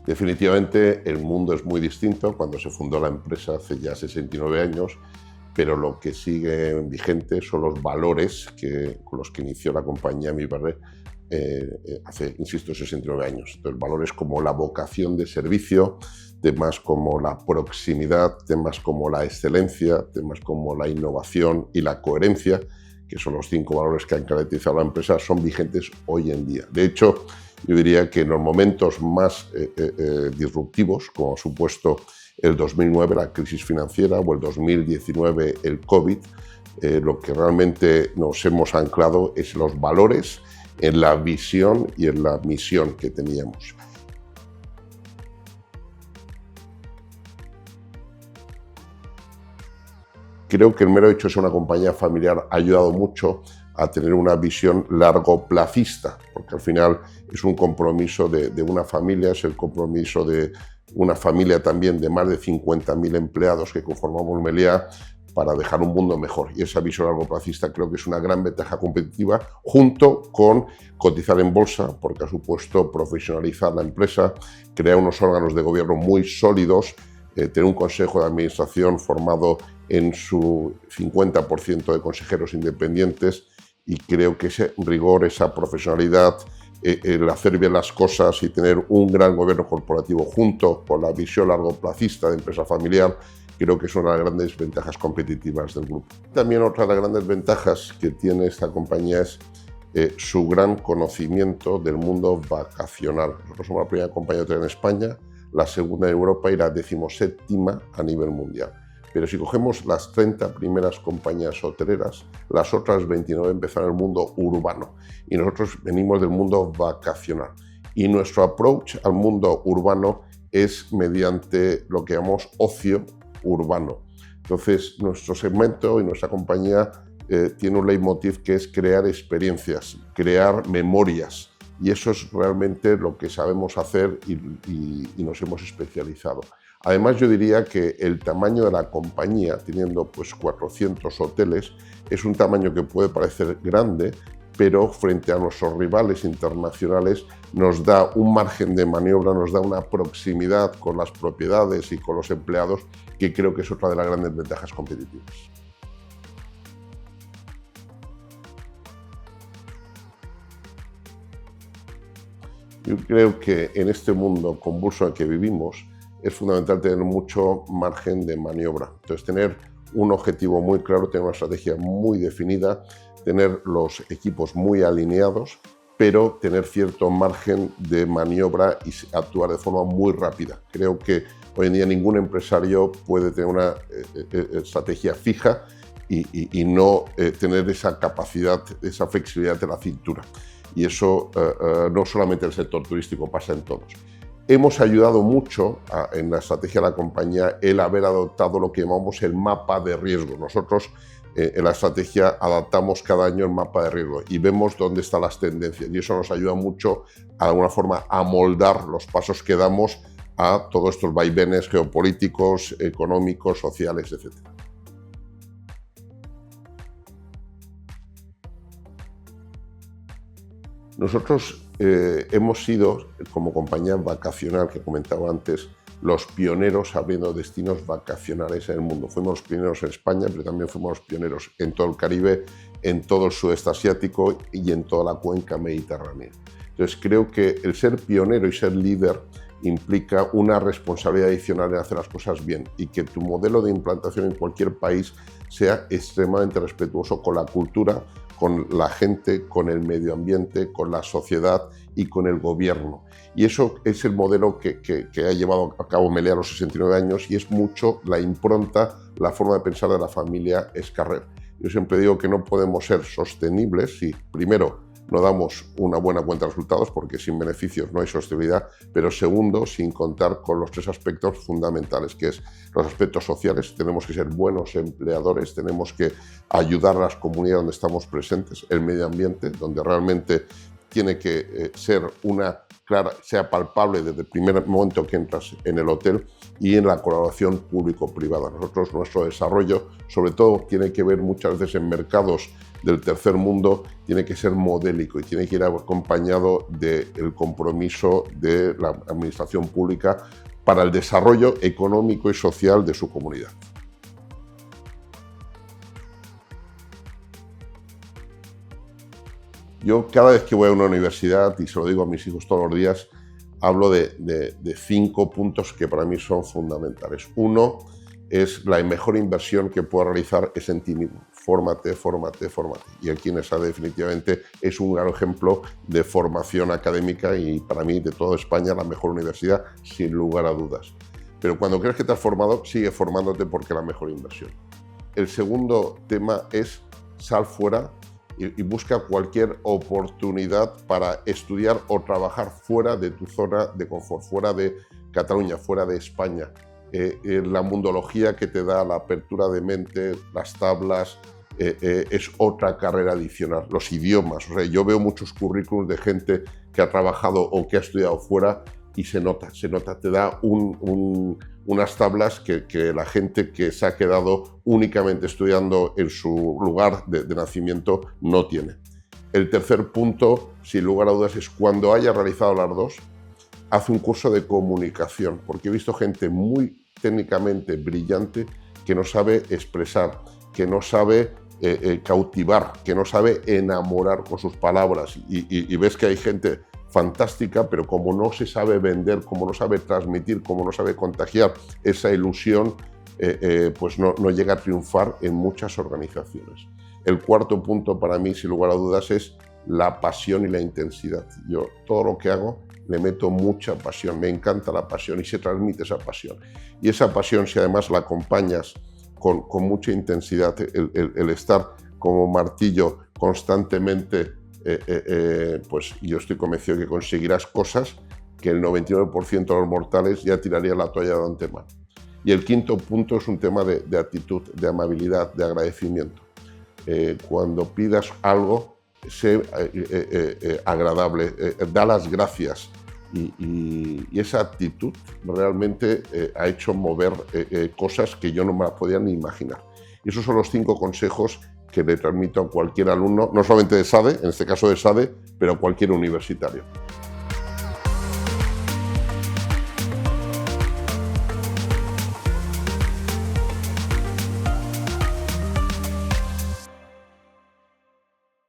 Definitivamente el mundo es muy distinto cuando se fundó la empresa hace ya 69 años, pero lo que sigue vigente son los valores con los que inició la compañía Mi Barrer hace, insisto, 69 años. Entonces, valores como la vocación de servicio, temas como la proximidad, temas como la excelencia, temas como la innovación y la coherencia, que son los 5 valores que han caracterizado a la empresa, son vigentes hoy en día. De hecho, yo diría que en los momentos más disruptivos, como ha supuesto el 2009 la crisis financiera o el 2019 el COVID, lo que realmente nos hemos anclado es los valores, en la visión y en la misión que teníamos. Creo que el mero hecho de ser una compañía familiar ha ayudado mucho a tener una visión largoplacista, porque al final es un compromiso de una familia, es el compromiso de una familia también de más de 50.000 empleados que conformamos Meliá para dejar un mundo mejor. Y esa visión largoplacista creo que es una gran ventaja competitiva, junto con cotizar en bolsa, porque ha supuesto profesionalizar la empresa, crear unos órganos de gobierno muy sólidos, tener un consejo de administración formado en su 50% de consejeros independientes, y creo que ese rigor, esa profesionalidad, el hacer bien las cosas y tener un gran gobierno corporativo junto con la visión largoplacista de empresa familiar, creo que es una de las grandes ventajas competitivas del grupo. También otra de las grandes ventajas que tiene esta compañía es su gran conocimiento del mundo vacacional. Nosotros somos la primera compañía hotelera en España, la segunda en Europa y la 17ª a nivel mundial. Pero si cogemos las 30 primeras compañías hoteleras, las otras 29 empezaron en el mundo urbano y nosotros venimos del mundo vacacional. Y nuestro approach al mundo urbano es mediante lo que llamamos ocio urbano. Entonces, nuestro segmento y nuestra compañía tiene un leitmotiv que es crear experiencias, crear memorias. Y eso es realmente lo que sabemos hacer y nos hemos especializado. Además, yo diría que el tamaño de la compañía, teniendo pues 400 hoteles, es un tamaño que puede parecer grande, pero frente a nuestros rivales internacionales nos da un margen de maniobra, nos da una proximidad con las propiedades y con los empleados, que creo que es otra de las grandes ventajas competitivas. Yo creo que en este mundo convulso en el que vivimos es fundamental tener mucho margen de maniobra. Entonces, tener un objetivo muy claro, tener una estrategia muy definida, tener los equipos muy alineados, pero tener cierto margen de maniobra y actuar de forma muy rápida. Creo que hoy en día ningún empresario puede tener una estrategia fija y no tener esa capacidad, esa flexibilidad de la cintura. Y eso no solamente en el sector turístico, pasa en todos. Hemos ayudado mucho en la estrategia de la compañía el haber adoptado lo que llamamos el mapa de riesgo. Nosotros en la estrategia adaptamos cada año el mapa de riesgo y vemos dónde están las tendencias, y eso nos ayuda mucho, de alguna forma, a moldar los pasos que damos a todos estos vaivenes geopolíticos, económicos, sociales, etc. Nosotros hemos sido, como compañía vacacional que comentaba antes, los pioneros abriendo destinos vacacionales en el mundo. Fuimos los pioneros en España, pero también fuimos los pioneros en todo el Caribe, en todo el sudeste asiático y en toda la cuenca mediterránea. Entonces, creo que el ser pionero y ser líder implica una responsabilidad adicional en hacer las cosas bien, y que tu modelo de implantación en cualquier país sea extremadamente respetuoso con la cultura, con la gente, con el medio ambiente, con la sociedad y con el gobierno. Y eso es el modelo que ha llevado a cabo Meliá a los 69 años, y es mucho la impronta, la forma de pensar de la familia Escarrer. Yo siempre digo que no podemos ser sostenibles si, primero, no damos una buena cuenta de resultados, porque sin beneficios no hay sostenibilidad, pero segundo, sin contar con los 3 aspectos fundamentales, que es los aspectos sociales. Tenemos que ser buenos empleadores, tenemos que ayudar a las comunidades donde estamos presentes, el medio ambiente, donde realmente tiene que ser una clara, sea palpable desde el primer momento que entras en el hotel y en la colaboración público-privada. Nosotros, nuestro desarrollo, sobre todo, tiene que ver muchas veces en mercados del tercer mundo, tiene que ser modélico y tiene que ir acompañado del compromiso de la administración pública para el desarrollo económico y social de su comunidad. Yo cada vez que voy a una universidad, y se lo digo a mis hijos todos los días, hablo de 5 puntos que para mí son fundamentales. Uno es la mejor inversión que puedo realizar es en ti mismo. Fórmate, fórmate, fórmate. Y aquí en ESA definitivamente es un gran ejemplo de formación académica y para mí de toda España la mejor universidad sin lugar a dudas. Pero cuando crees que te has formado, sigue formándote porque es la mejor inversión. El segundo tema es sal fuera y busca cualquier oportunidad para estudiar o trabajar fuera de tu zona de confort, fuera de Cataluña, fuera de España. La mundología que te da la apertura de mente, las tablas, es otra carrera adicional. Los idiomas, o sea, yo veo muchos currículums de gente que ha trabajado o que ha estudiado fuera y se nota, te da unas tablas que la gente que se ha quedado únicamente estudiando en su lugar de nacimiento no tiene. El tercer punto, sin lugar a dudas, es cuando haya realizado las dos, haz un curso de comunicación, porque he visto gente muy técnicamente brillante que no sabe expresar, que no sabe cautivar, que no sabe enamorar con sus palabras y ves que hay gente fantástica, pero como no se sabe vender, como no sabe transmitir, como no sabe contagiar esa ilusión, pues no llega a triunfar en muchas organizaciones. El cuarto punto para mí, sin lugar a dudas, es la pasión y la intensidad. Yo todo lo que hago le meto mucha pasión, me encanta la pasión y se transmite esa pasión. Y esa pasión, si además la acompañas con mucha intensidad, el estar como martillo constantemente, pues yo estoy convencido que conseguirás cosas que el 99% de los mortales ya tiraría la toalla de antemano. Y el quinto punto es un tema de actitud, de amabilidad, de agradecimiento. Cuando pidas algo, sé agradable, da las gracias y esa actitud realmente ha hecho mover cosas que yo no me las podía ni imaginar. Y esos son los 5 consejos que le transmito a cualquier alumno, no solamente de SADE, en este caso de SADE, pero a cualquier universitario.